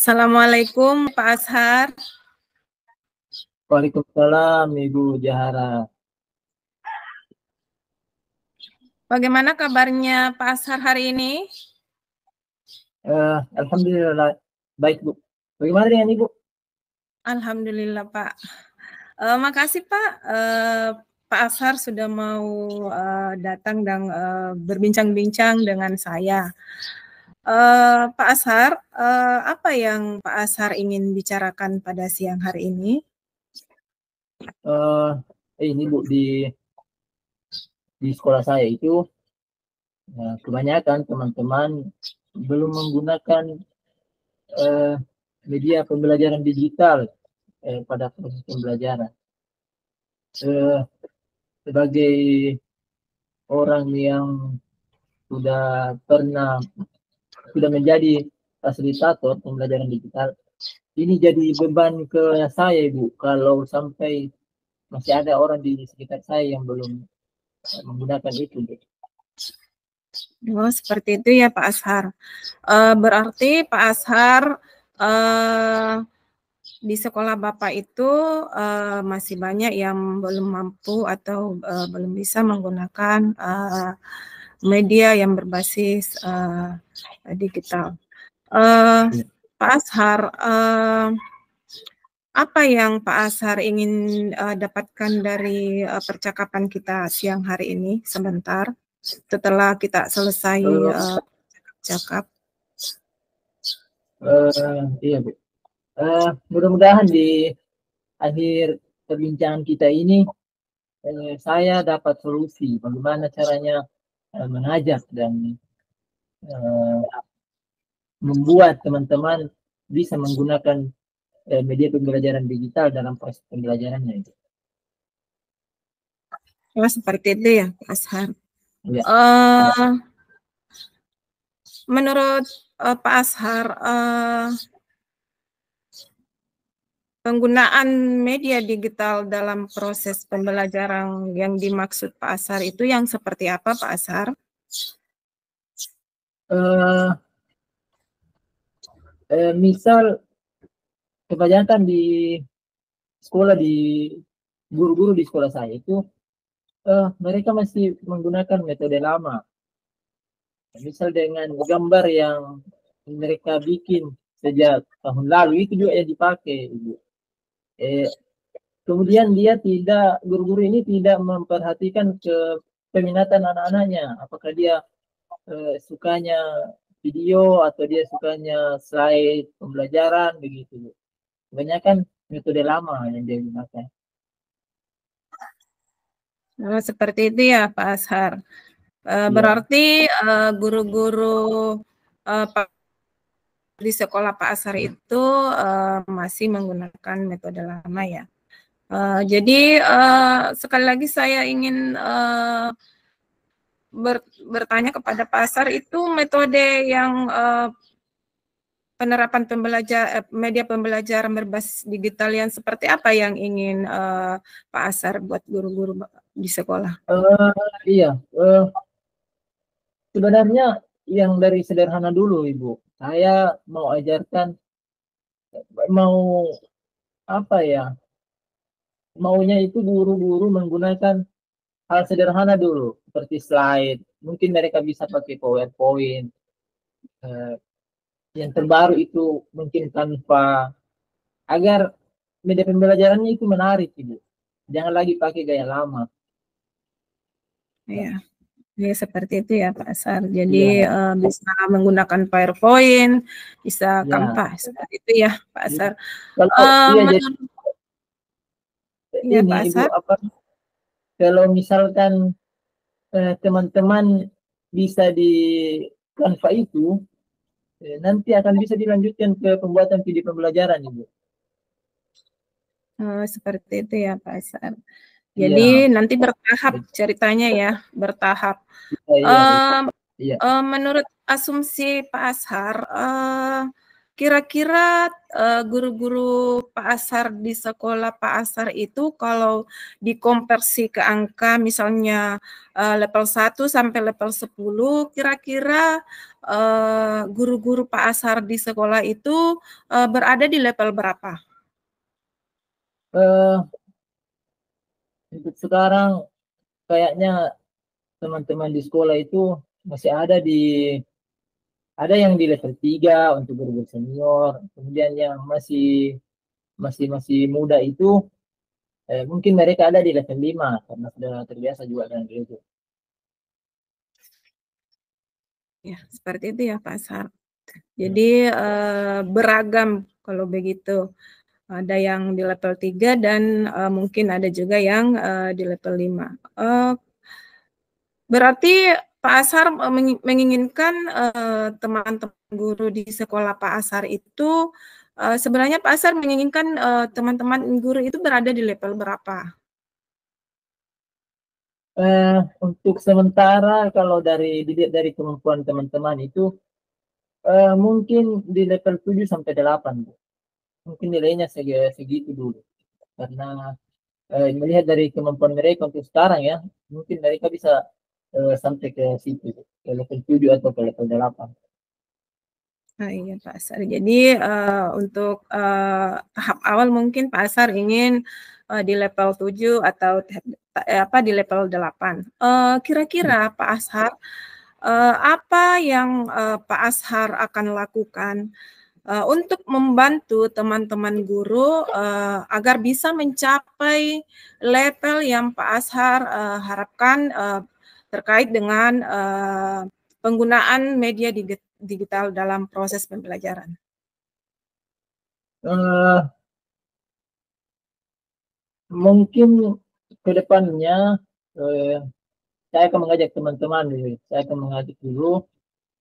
Assalamualaikum Pak Ashar. Waalaikumsalam Ibu Jahara. Bagaimana kabarnya Pak Ashar hari ini? Alhamdulillah baik Bu. Bagaimana dengan Ibu? Alhamdulillah Pak. Makasih Pak. Pak Ashar sudah mau datang dan berbincang-bincang dengan saya. Pak Ashar, apa yang Pak Ashar ingin bicarakan pada siang hari ini? Ini Bu, di sekolah saya itu kebanyakan teman-teman belum menggunakan media pembelajaran digital pada proses pembelajaran. Sebagai orang yang sudah menjadi fasilitator pembelajaran digital, ini jadi beban ke saya Ibu, kalau sampai masih ada orang di sekitar saya yang belum menggunakan itu. Oh, seperti itu ya Pak Ashar. Berarti Pak Ashar di sekolah Bapak itu masih banyak yang belum mampu atau belum bisa menggunakan media yang berbasis digital. Pak Ashar, apa yang Pak Ashar ingin dapatkan dari percakapan kita siang hari ini sebentar setelah kita selesai cakap? Iya Bu. Mudah-mudahan di akhir perbincangan kita ini saya dapat solusi bagaimana caranya mengajak dan membuat teman-teman bisa menggunakan media pembelajaran digital dalam proses pembelajarannya. Oh, seperti itu ya Pak Ashar. Ya. Menurut Pak Ashar, penggunaan media digital dalam proses pembelajaran yang dimaksud Pak Ashar itu yang seperti apa Pak Ashar? Misal kebanyakan di sekolah, di guru-guru di sekolah saya itu mereka masih menggunakan metode lama. Misal dengan gambar yang mereka bikin sejak tahun lalu itu juga yang dipakai Ibu. Kemudian guru-guru ini tidak memperhatikan ke peminatan anak-anaknya, apakah dia sukanya video atau dia sukanya slide pembelajaran begitu. Kebanyakan metode lama yang dia gunakan. Seperti itu ya Pak Ashar. Berarti guru-guru di sekolah Pak Ashar itu masih menggunakan metode lama ya. Jadi sekali lagi saya ingin bertanya kepada Pak Ashar, itu metode yang penerapan media pembelajaran berbasis digital yang seperti apa yang ingin Pak Ashar buat guru-guru di sekolah? Iya, sebenarnya yang dari sederhana dulu Ibu. Saya mau ajarkan, maunya itu guru-guru menggunakan hal sederhana dulu, seperti slide. Mungkin mereka bisa pakai PowerPoint. Yang terbaru itu mungkin tanpa, agar media pembelajarannya itu menarik Ibu. Jangan lagi pakai gaya lama. Iya. Ya, seperti itu ya Pak Ashar. Jadi bisa menggunakan PowerPoint, bisa Canva, seperti itu ya Pak Ashar. Ini Pak Ibu, kalau misalkan teman-teman bisa di Canva itu, nanti akan bisa dilanjutkan ke pembuatan video pembelajaran Ibu. Seperti itu ya Pak Ashar. Jadi nanti bertahap ceritanya ya, bertahap. Menurut asumsi Pak Ashar, kira-kira guru-guru Pak Ashar di sekolah Pak Ashar itu kalau dikonversi ke angka misalnya level 1 sampai level 10, kira-kira guru-guru Pak Ashar di sekolah itu berada di level berapa? Untuk sekarang kayaknya teman-teman di sekolah itu masih ada yang di level 3 untuk guru senior, kemudian yang masih muda itu mungkin mereka ada di level 5 karena sudah terbiasa juga dengan itu. Ya, seperti itu ya Pak Ashar. Jadi beragam kalau begitu. Ada yang di level 3 dan mungkin ada juga yang di level 5. Berarti Pak Ashar menginginkan teman-teman guru di sekolah Pak Ashar itu sebenarnya Pak Ashar menginginkan teman-teman guru itu berada di level berapa? Untuk sementara kalau dilihat dari kemampuan teman-teman itu mungkin di level 7 sampai 8. Mungkin nilainya segitu dulu. Karena melihat dari kemampuan mereka untuk sekarang ya, mungkin mereka bisa sampai ke situ, ke level 7 atau ke level 8. Iya Pak Ashar. Jadi untuk tahap awal mungkin Pak Ashar ingin di level 7 atau di level 8. Kira-kira Pak Ashar apa yang Pak Ashar akan lakukan untuk membantu teman-teman guru agar bisa mencapai level yang Pak Ashar harapkan terkait dengan penggunaan media digital dalam proses pembelajaran. Mungkin ke depannya saya akan mengajak teman-teman, saya akan mengajak dulu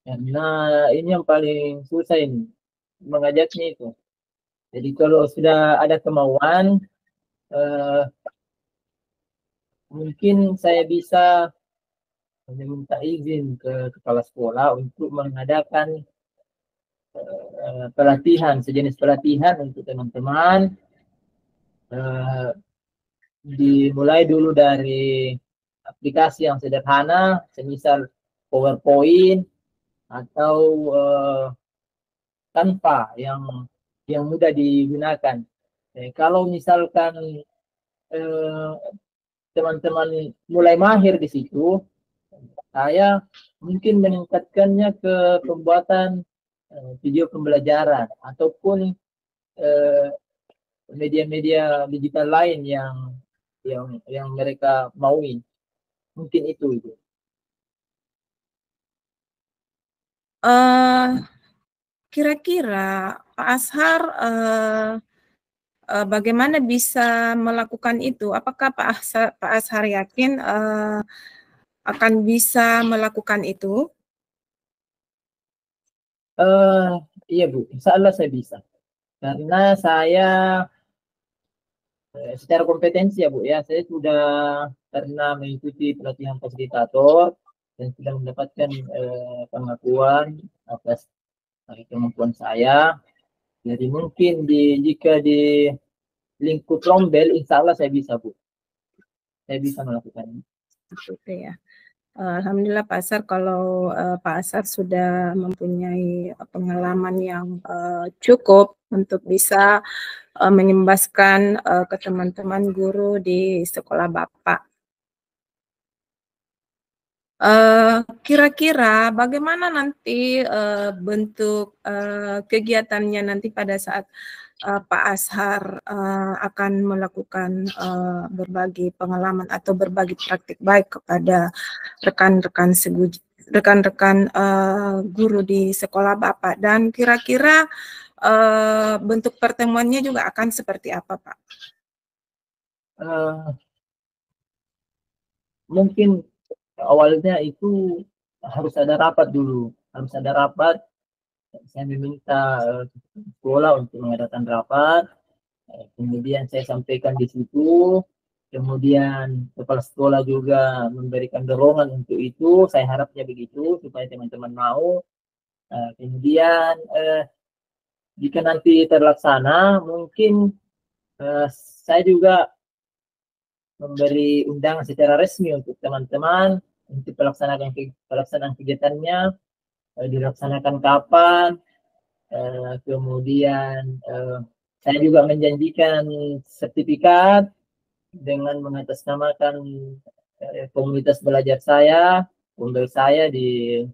karena ini yang paling susah ini mengajaknya itu. Jadi kalau sudah ada kemauan, mungkin saya bisa meminta izin ke kepala sekolah untuk mengadakan pelatihan, sejenis pelatihan untuk teman-teman. Dimulai dulu dari aplikasi yang sederhana, semisal PowerPoint atau Canva yang mudah digunakan. Kalau misalkan teman-teman mulai mahir di situ, saya mungkin meningkatkannya ke pembuatan video pembelajaran ataupun media-media digital lain yang mereka maui. Mungkin itu. Kira-kira Pak Ashar bagaimana bisa melakukan itu? Apakah Pak Ashar yakin akan bisa melakukan itu? Iya Bu, insya Allah saya bisa. Karena saya secara kompetensi ya Bu ya, saya sudah pernah mengikuti pelatihan fasilitator dan sudah mendapatkan pengakuan atas kemampuan saya. Jadi mungkin jika di lingkup Rombel, insya Allah saya bisa Bu. Saya bisa melakukannya. Gitu ya. Alhamdulillah Pak Ashar kalau Pak Ashar sudah mempunyai pengalaman yang cukup untuk bisa mengimbaskan ke teman-teman guru di sekolah Bapak. Kira-kira bagaimana nanti bentuk kegiatannya nanti pada saat Pak Ashar akan melakukan berbagi pengalaman atau berbagi praktik baik kepada rekan-rekan guru di sekolah Bapak, dan kira-kira bentuk pertemuannya juga akan seperti apa Pak? Mungkin awalnya itu harus ada rapat dulu, harus ada rapat. Saya meminta sekolah untuk mengadakan rapat, kemudian saya sampaikan di situ, kemudian kepala sekolah juga memberikan dorongan untuk itu. Saya harapnya begitu supaya teman-teman mau. Kemudian jika nanti terlaksana, mungkin saya juga memberi undangan secara resmi untuk teman-teman untuk pelaksanaan kegiatannya, dilaksanakan kapan, kemudian saya juga menjanjikan sertifikat dengan mengatasnamakan komunitas belajar saya, pondok saya di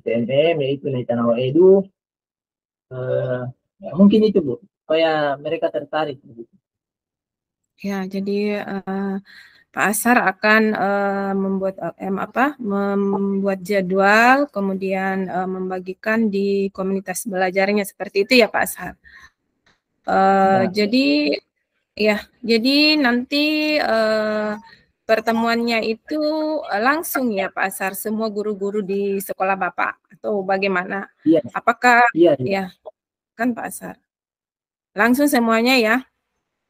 TNM, yaitu Nitanawa Edu. Ya, mungkin itu Bu, supaya mereka tertarik. Ya, jadi Pak Ashar akan membuat jadwal, kemudian membagikan di komunitas belajarnya, seperti itu ya Pak Ashar. Jadi nanti pertemuannya itu langsung ya Pak Ashar, semua guru-guru di sekolah Bapak atau bagaimana? Iya. Apakah iya. Ya kan Pak Ashar? Langsung semuanya ya?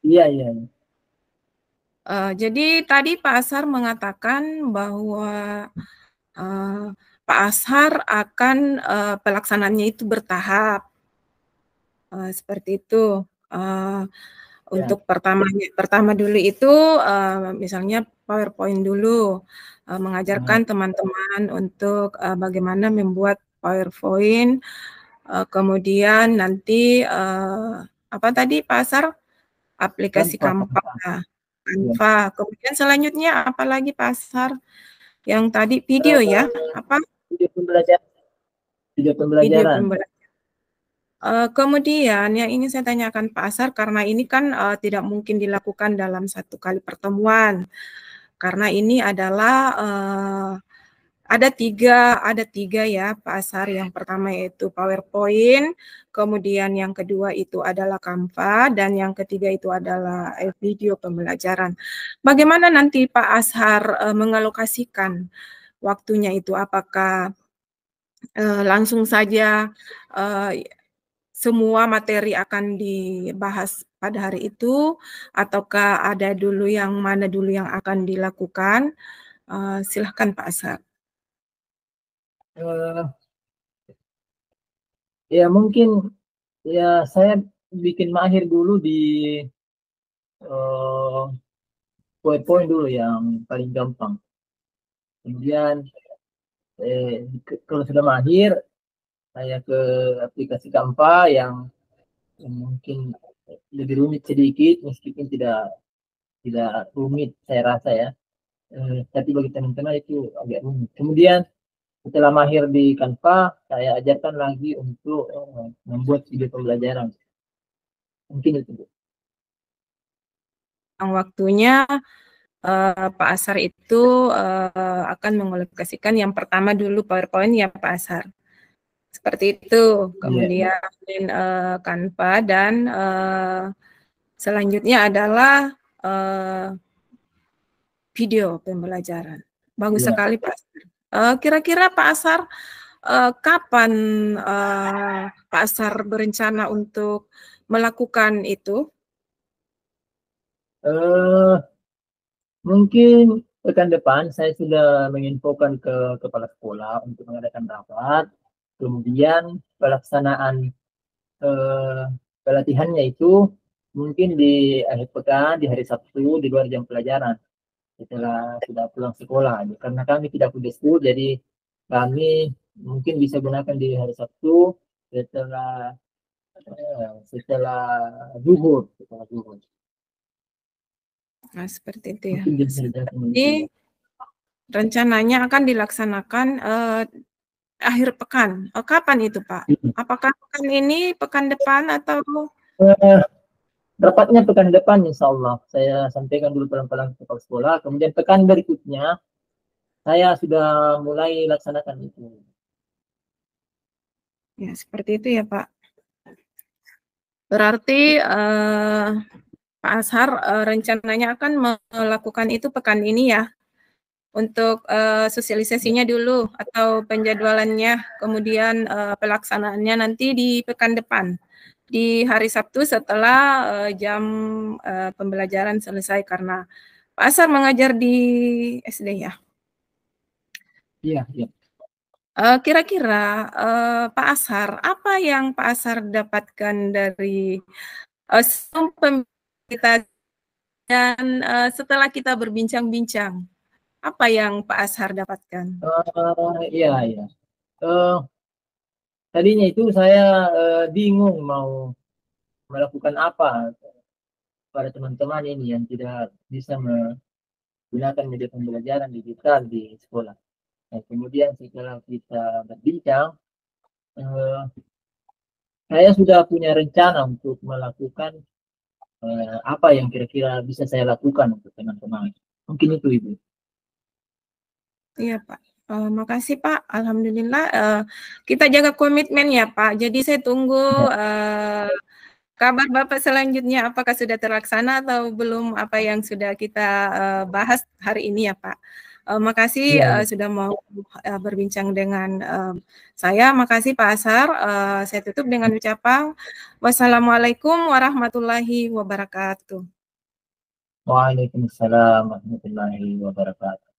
Iya. Jadi tadi Pak Ashar mengatakan bahwa Pak Ashar akan pelaksanaannya itu bertahap, seperti itu. Untuk pertama dulu itu misalnya PowerPoint dulu, mengajarkan teman-teman untuk bagaimana membuat PowerPoint, kemudian nanti apa tadi Pak Ashar? Aplikasi Canva. Kemudian selanjutnya apa lagi Pak Ashar? Yang tadi video ya? Apa? Video pembelajaran. Video pembelajaran. Kemudian yang ingin saya tanyakan Pak Ashar, karena ini kan tidak mungkin dilakukan dalam satu kali pertemuan, karena ini adalah ada tiga ya Pak Ashar. Yang pertama yaitu PowerPoint, kemudian yang kedua itu adalah Canva, dan yang ketiga itu adalah video pembelajaran. Bagaimana nanti Pak Ashar mengalokasikan waktunya itu? Apakah langsung saja semua materi akan dibahas pada hari itu, ataukah ada dulu yang mana dulu yang akan dilakukan? Silahkan Pak Ashar. Ya mungkin ya saya bikin mahir dulu di PowerPoint dulu yang paling gampang. Kemudian kalau sudah mahir, saya ke aplikasi Canva yang mungkin lebih rumit sedikit, meskipun tidak rumit saya rasa ya. Tapi bagi teman-teman itu agak rumit. Kemudian setelah mahir di Canva, saya ajarkan lagi untuk membuat video pembelajaran. Mungkin itu. Yang waktunya Pak Ashar itu akan mengalokasikan yang pertama dulu PowerPoint ya Pak Ashar. Seperti itu. Kemudian Canva, dan selanjutnya adalah video pembelajaran. Bagus sekali Pak Ashar. Kira-kira Pak Ashar kapan Pak Ashar berencana untuk melakukan itu? Mungkin pekan depan saya sudah menginfokan ke kepala sekolah untuk mengadakan rapat. Kemudian pelaksanaan pelatihannya itu mungkin di akhir pekan, di hari Sabtu, di luar jam pelajaran, setelah sudah pulang sekolah. Karena kami tidak punya school, jadi kami mungkin bisa gunakan di hari Sabtu setelah zuhur. Nah, seperti itu ya. Jadi rencananya akan dilaksanakan akhir pekan. Kapan itu Pak? Apakah pekan ini, pekan depan, atau? Rapatnya pekan depan insya Allah. Saya sampaikan dulu pelan-pelan ke kepala sekolah. Kemudian pekan berikutnya saya sudah mulai laksanakan itu. Ya, seperti itu ya Pak. Berarti Pak Ashar rencananya akan melakukan itu pekan ini ya, untuk sosialisasinya dulu atau penjadwalannya, kemudian pelaksanaannya nanti di pekan depan, di hari Sabtu setelah jam pembelajaran selesai, karena Pak Ashar mengajar di SD ya. Iya. Kira-kira, Pak Ashar, apa yang Pak Ashar dapatkan dari, sistem pemilu kita dan, setelah kita berbincang-bincang, apa yang Pak Ashar dapatkan? Iya, iya. Eh, Tadinya itu saya bingung mau melakukan apa pada teman-teman ini yang tidak bisa menggunakan media pembelajaran digital di sekolah. Nah, kemudian setelah kita berbincang, eh, saya sudah punya rencana untuk melakukan apa yang kira-kira bisa saya lakukan untuk teman-teman. Mungkin itu, Ibu. Iya, Pak. Makasih, Pak. Alhamdulillah, kita jaga komitmen ya, Pak. Jadi saya tunggu, Ya, kabar Bapak selanjutnya apakah sudah terlaksana atau belum apa yang sudah kita, bahas hari ini ya, Pak. Makasih, iya, iya. sudah mau, berbincang dengan, saya. Makasih Pak Ashar, saya tutup dengan ucapan wassalamualaikum warahmatullahi wabarakatuh. Waalaikumsalam warahmatullahi wabarakatuh.